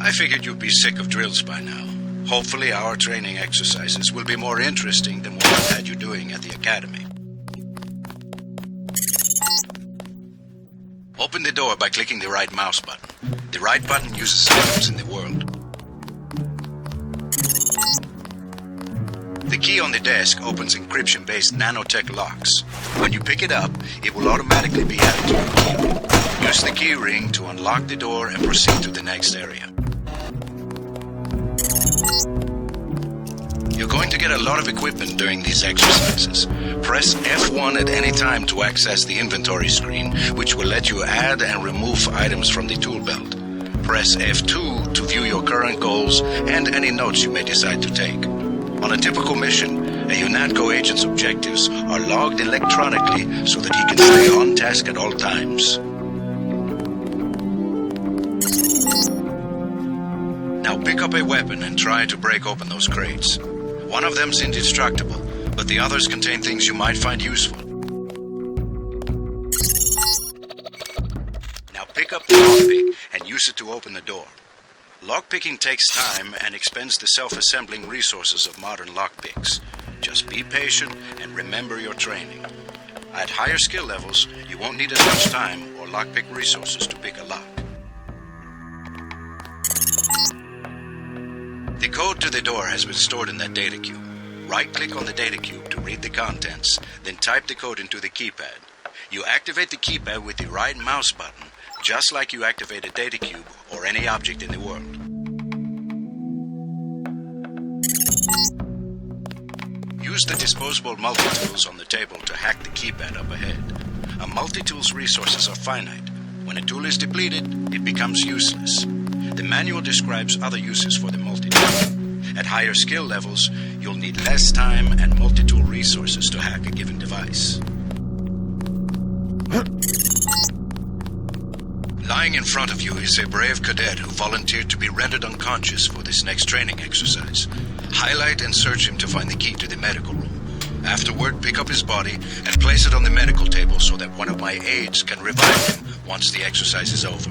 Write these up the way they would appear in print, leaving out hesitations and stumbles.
I figured you'd be sick of drills by now. Hopefully our training exercises will be more interesting than what I've had you doing at the academy. Open the door by clicking the right mouse button. The right button uses items in the world. The key on the desk opens encryption-based nanotech locks. When you pick it up, it will automatically be added to your key. Use the key ring to unlock the door and proceed to the next area. You're going to get a lot of equipment during these exercises. Press F1 at any time to access the inventory screen, which will let you add and remove items from the tool belt. Press F2 to view your current goals and any notes you may decide to take. On a typical mission, a UNATCO agent's objectives are logged electronically so that he can stay on task at all times. Now pick up a weapon and try to break open those crates. One of them's indestructible, but the others contain things you might find useful. Now pick up the lockpick and use it to open the door. Lockpicking takes time and expends the self-assembling resources of modern lockpicks. Just be patient and remember your training. At higher skill levels, you won't need as much time or lockpick resources to pick a lock. The code to the door has been stored in that data cube. Right-click on the data cube to read the contents, then type the code into the keypad. You activate the keypad with the right mouse button, just like you activate a data cube or any object in the world. Use the disposable multi-tools on the table to hack the keypad up ahead. A multi-tool's resources are finite. When a tool is depleted, it becomes useless. The manual describes other uses for the multi-tool. At higher skill levels, you'll need less time and multi-tool resources to hack a given device. Lying in front of you is a brave cadet who volunteered to be rendered unconscious for this next training exercise. Highlight and search him to find the key to the medical room. Afterward, pick up his body and place it on the medical table so that one of my aides can revive him once the exercise is over.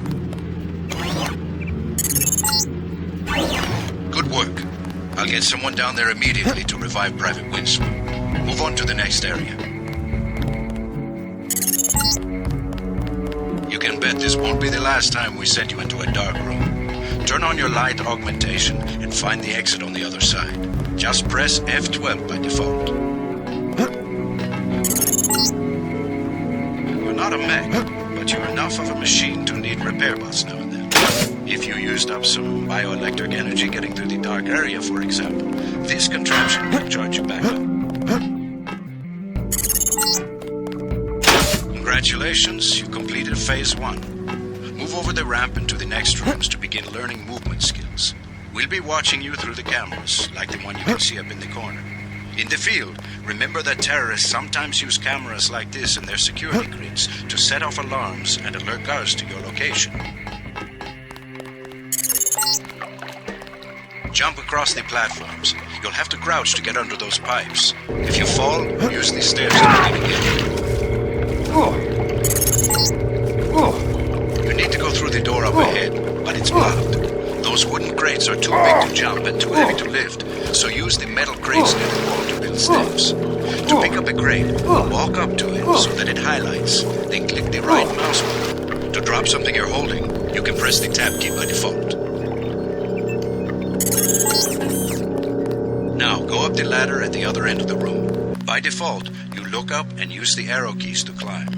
Good work. I'll get someone down there immediately to revive Private Winslow. Move on to the next area. You can bet this won't be the last time we send you into a dark room. Turn on your light augmentation and find the exit on the other side. Just press F12 by default. You're not a mech, but you're enough of a machine to need repair bots now and then. If you used up some bioelectric energy getting through the dark area, for example, this contraption can charge you back up. Congratulations, you completed Phase 1. Move over the ramp into the next rooms to begin learning movement skills. We'll be watching you through the cameras, like the one you can see up in the corner. In the field, remember that terrorists sometimes use cameras like this in their security grids to set off alarms and alert guards to your location. Jump across the platforms. You'll have to crouch to get under those pipes. If you fall, use the stairs to begin again. You need to go through the door up ahead, but it's blocked. Those wooden crates are too big to jump and too heavy to lift, so use the metal crates near the wall to build steps. To pick up a crate, walk up to it so that it highlights, then click the right mouse button. To drop something you're holding, you can press the tab key by default. Now go up the ladder at the other end of the room. By default, you look up and use the arrow keys to climb.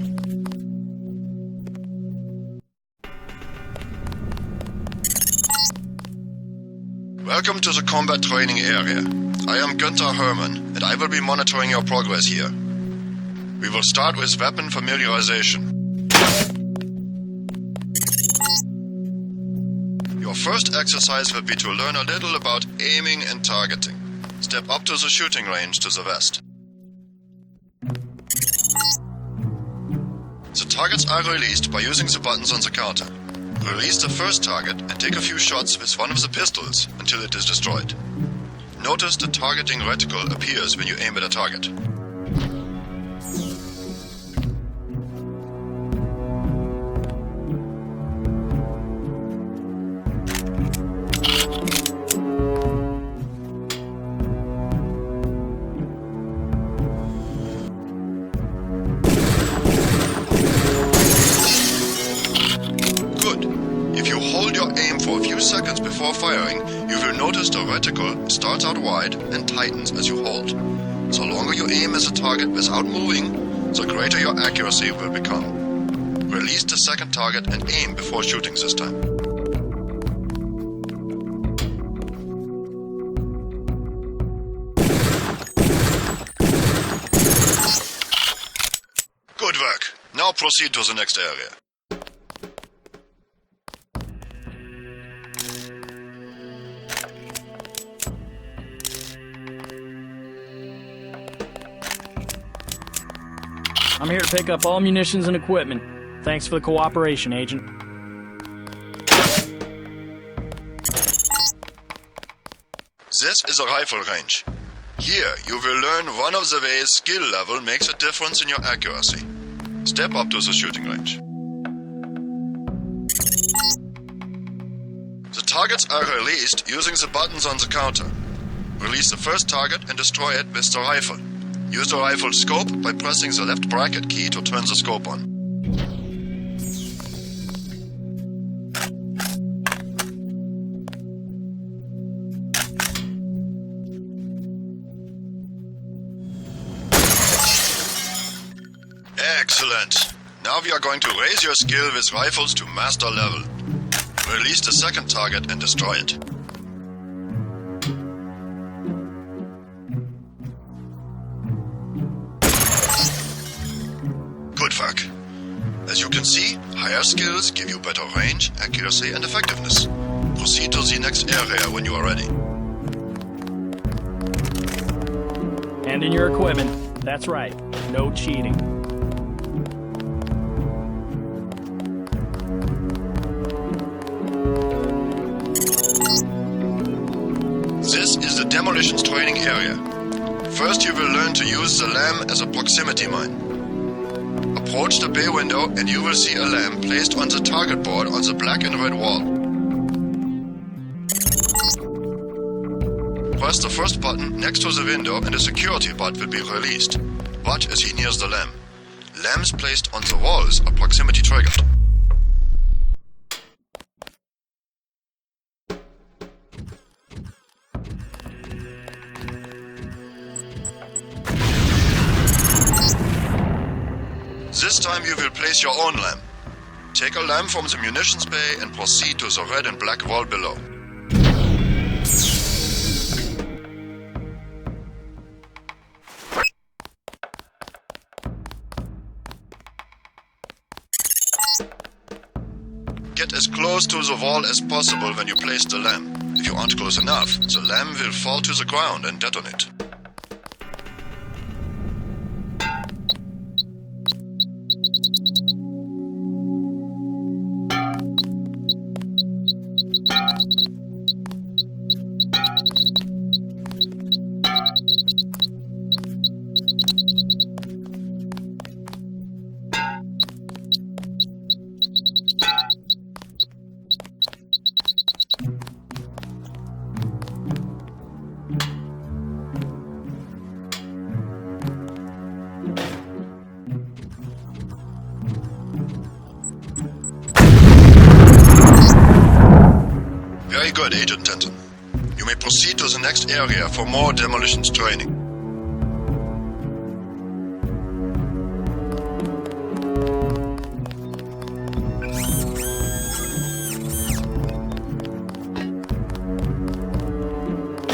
Welcome to the combat training area. I am Günther Hermann, and I will be monitoring your progress here. We will start with weapon familiarization. Your first exercise will be to learn a little about aiming and targeting. Step up to the shooting range to the west. The targets are released by using the buttons on the counter. Release the first target and take a few shots with one of the pistols until it is destroyed. Notice the targeting reticle appears when you aim at a target. before firing, you will notice the reticle starts out wide and tightens as you hold. The longer you aim as a target without moving, the greater your accuracy will become. Release the second target and aim before shooting this time. Good work. Now proceed to the next area. I'm here to pick up all munitions and equipment. Thanks for the cooperation, Agent. This is a rifle range. Here, you will learn one of the ways skill level makes a difference in your accuracy. Step up to the shooting range. The targets are released using the buttons on the counter. Release the first target and destroy it with the rifle. Use the rifle scope by pressing the left bracket key to turn the scope on. Excellent! Now we are going to raise your skill with rifles to master level. Release the second target and destroy it. Good work. As you can see, higher skills give you better range, accuracy and effectiveness. Proceed to the next area when you are ready. Hand in your equipment. That's right. No cheating. This is the demolitions training area. First you will learn to use the lamp as a proximity mine. Approach the bay window and you will see a lamp placed on the target board on the black and red wall. Press the first button next to the window and a security bot will be released. Watch as he nears the lamp. Lamps placed on the walls are proximity triggered. This time you will place your own lamp. Take a lamp from the munitions bay and proceed to the red and black wall below. Get as close to the wall as possible when you place the lamp. If you aren't close enough, the lamp will fall to the ground and detonate. Very good, Agent Denton. You may proceed to the next area for more demolitions training.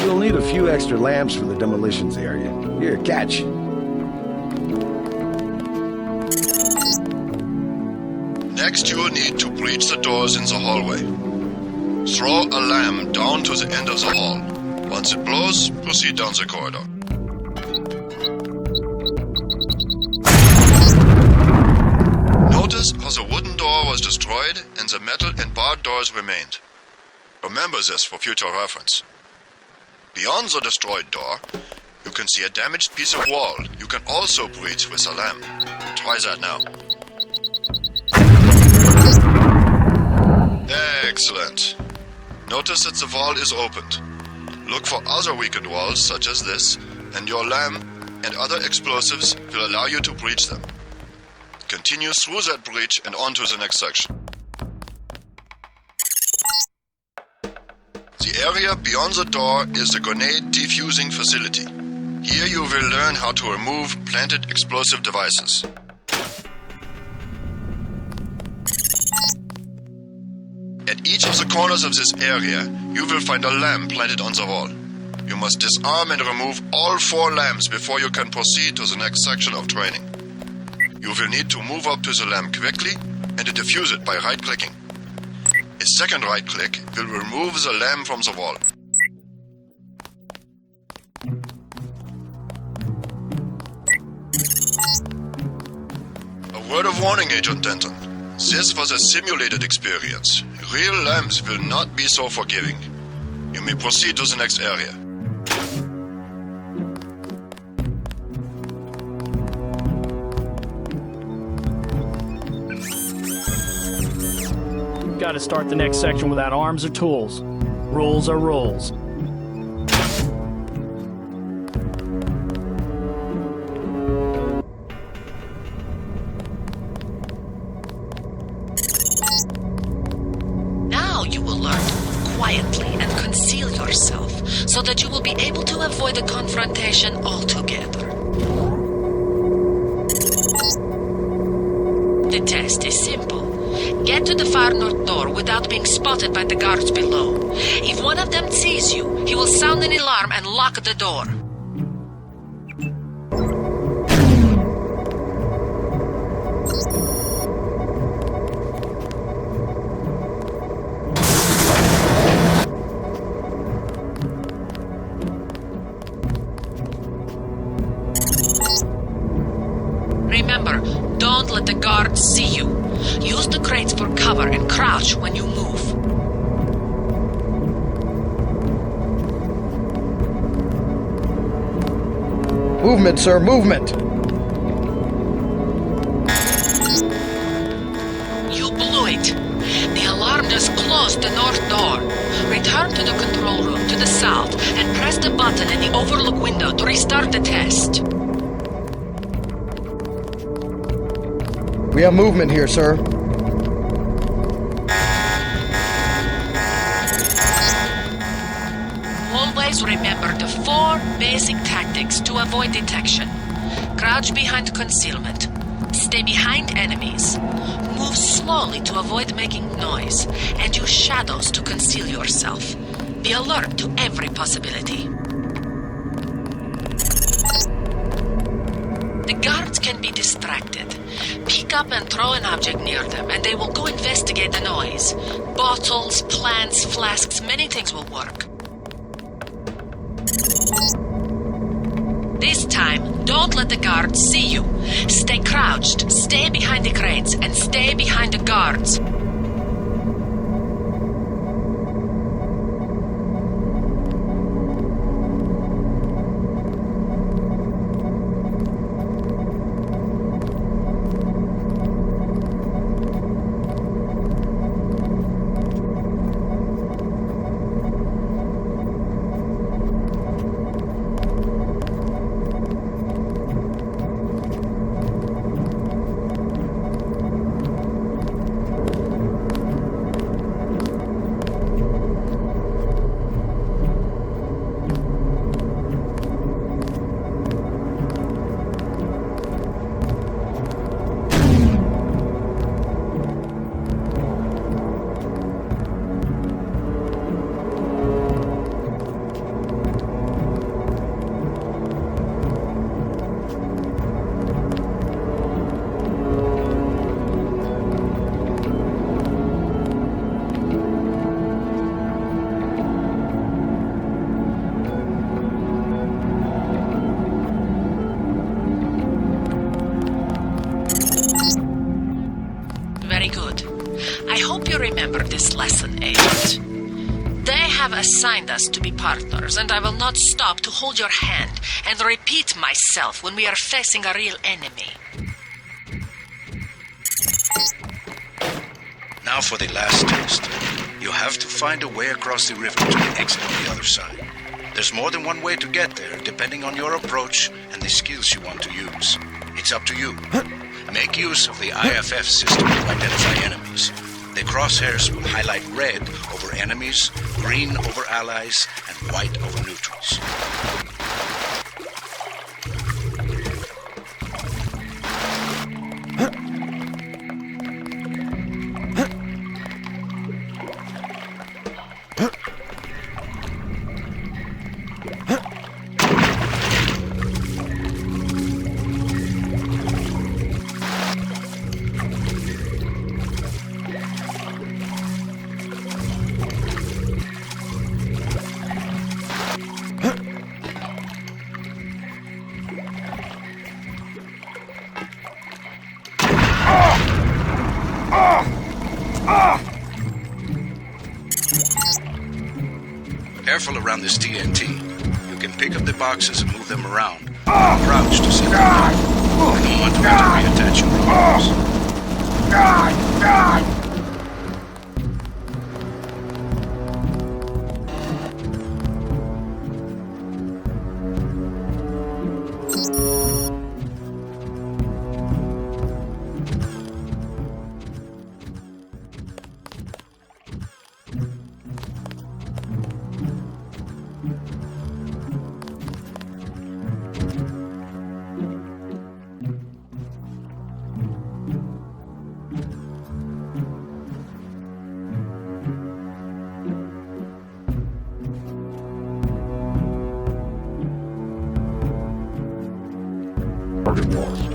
You'll need a few extra lamps for the demolitions area. Here, catch. Next, you will need to breach the doors in the hallway. Throw a lamp down to the end of the hall. Once it blows, proceed down the corridor. Notice how the wooden door was destroyed and the metal and barred doors remained. Remember this for future reference. Beyond the destroyed door, you can see a damaged piece of wall you can also breach with a lamp. Try that now. Excellent. Notice that the wall is opened. Look for other weakened walls such as this, and your lamp and other explosives will allow you to breach them. Continue through that breach and on to the next section. The area beyond the door is the grenade defusing facility. Here you will learn how to remove planted explosive devices. At each of the corners of this area, you will find a lamp planted on the wall. You must disarm and remove all 4 lamps before you can proceed to the next section of training. You will need to move up to the lamp quickly and defuse it by right-clicking. A second right-click will remove the lamp from the wall. A word of warning, Agent Denton. This was a simulated experience. Real lamps will not be so forgiving. You may proceed to the next area. Got to start the next section without arms or tools. Rules are rules. Now you will learn to move quietly and conceal yourself so that you will be able to avoid a confrontation altogether. The test is simple. Get to the far north door without being spotted by the guards below. If one of them sees you, he will sound an alarm and lock the door. Remember, don't let the guards see you. Use the crates for cover and crouch when you move. Movement, sir, movement! You blew it. The alarm just closed the north door. Return to the control room to the south and press the button in the overlook window to restart the test. We have movement here, sir. Always remember the 4 basic tactics to avoid detection. Crouch behind concealment. Stay behind enemies. Move slowly to avoid making noise. And use shadows to conceal yourself. Be alert to every possibility. The guards can be distracted. Pick up and throw an object near them, and they will go investigate the noise. Bottles, plants, flasks, many things will work. This time, don't let the guards see you. Stay crouched, stay behind the crates, and stay behind the guards. Very good. I hope you remember this lesson, Agent. They have assigned us to be partners, and I will not stop to hold your hand and repeat myself when we are facing a real enemy. Now for the last test. You have to find a way across the river to the exit on the other side. There's more than one way to get there, depending on your approach and the skills you want to use. It's up to you. Make use of the IFF system to identify enemies. The crosshairs will highlight red over enemies, green over allies, and white over neutrals. Careful around this TNT. You can pick up the boxes and move them around. Crouch to set them up. I don't want to reattach your arms. Target lost.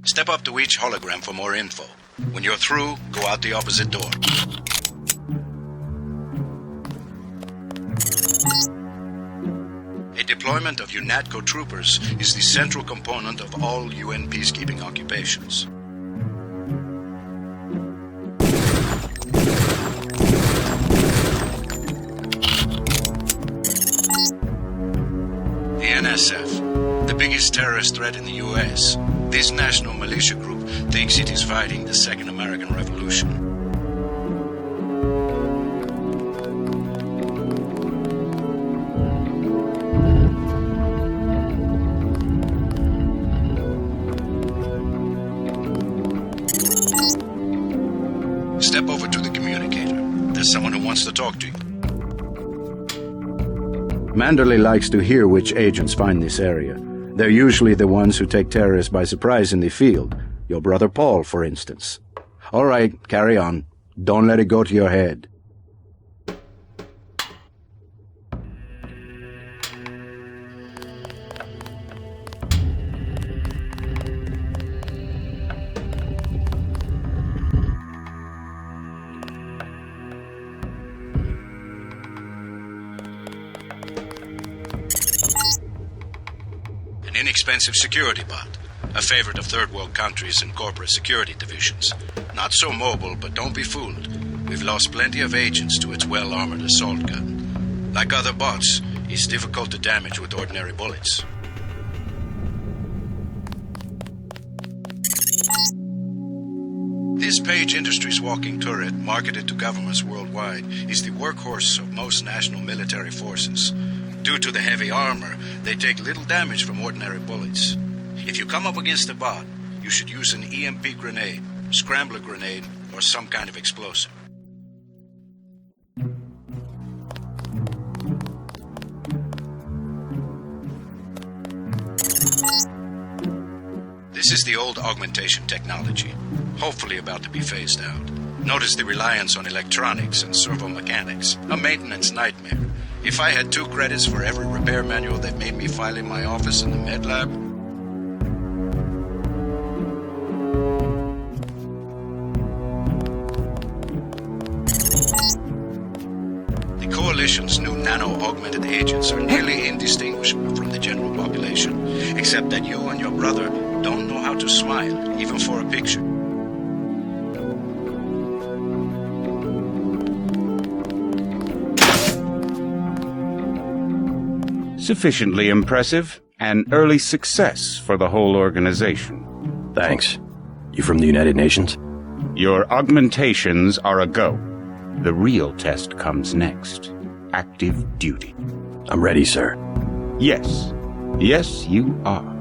Step up to each hologram for more info. When you're through, go out the opposite door. A deployment of UNATCO troopers is the central component of all UN peacekeeping occupations. The NSF, the biggest terrorist threat in the US. This national militia group thinks it is fighting the Second American Revolution. Step over to the communicator. There's someone who wants to talk to you. Manderley likes to hear which agents find this area. They're usually the ones who take terrorists by surprise in the field. Your brother Paul, for instance. All right, carry on. Don't let it go to your head. An inexpensive security bot, a favorite of third world countries and corporate security divisions. Not so mobile, but don't be fooled. We've lost plenty of agents to its well-armored assault gun. Like other bots, it's difficult to damage with ordinary bullets. This Page Industries walking turret, marketed to governments worldwide, is the workhorse of most national military forces. Due to the heavy armor, they take little damage from ordinary bullets. If you come up against a bot, you should use an EMP grenade, scrambler grenade, or some kind of explosive. This is the old augmentation technology, hopefully about to be phased out. Notice the reliance on electronics and servo-mechanics, a maintenance nightmare. If I had 2 credits for every repair manual that made me file in my office in the med lab, the Coalition's new nano-augmented agents are nearly indistinguishable from the general population, except that you and your brother don't know how to smile, even for a picture. Sufficiently impressive, an early success for the whole organization. Thanks. You from the United Nations? Your augmentations are a go. The real test comes next. Active duty. I'm ready, sir. Yes. Yes, you are.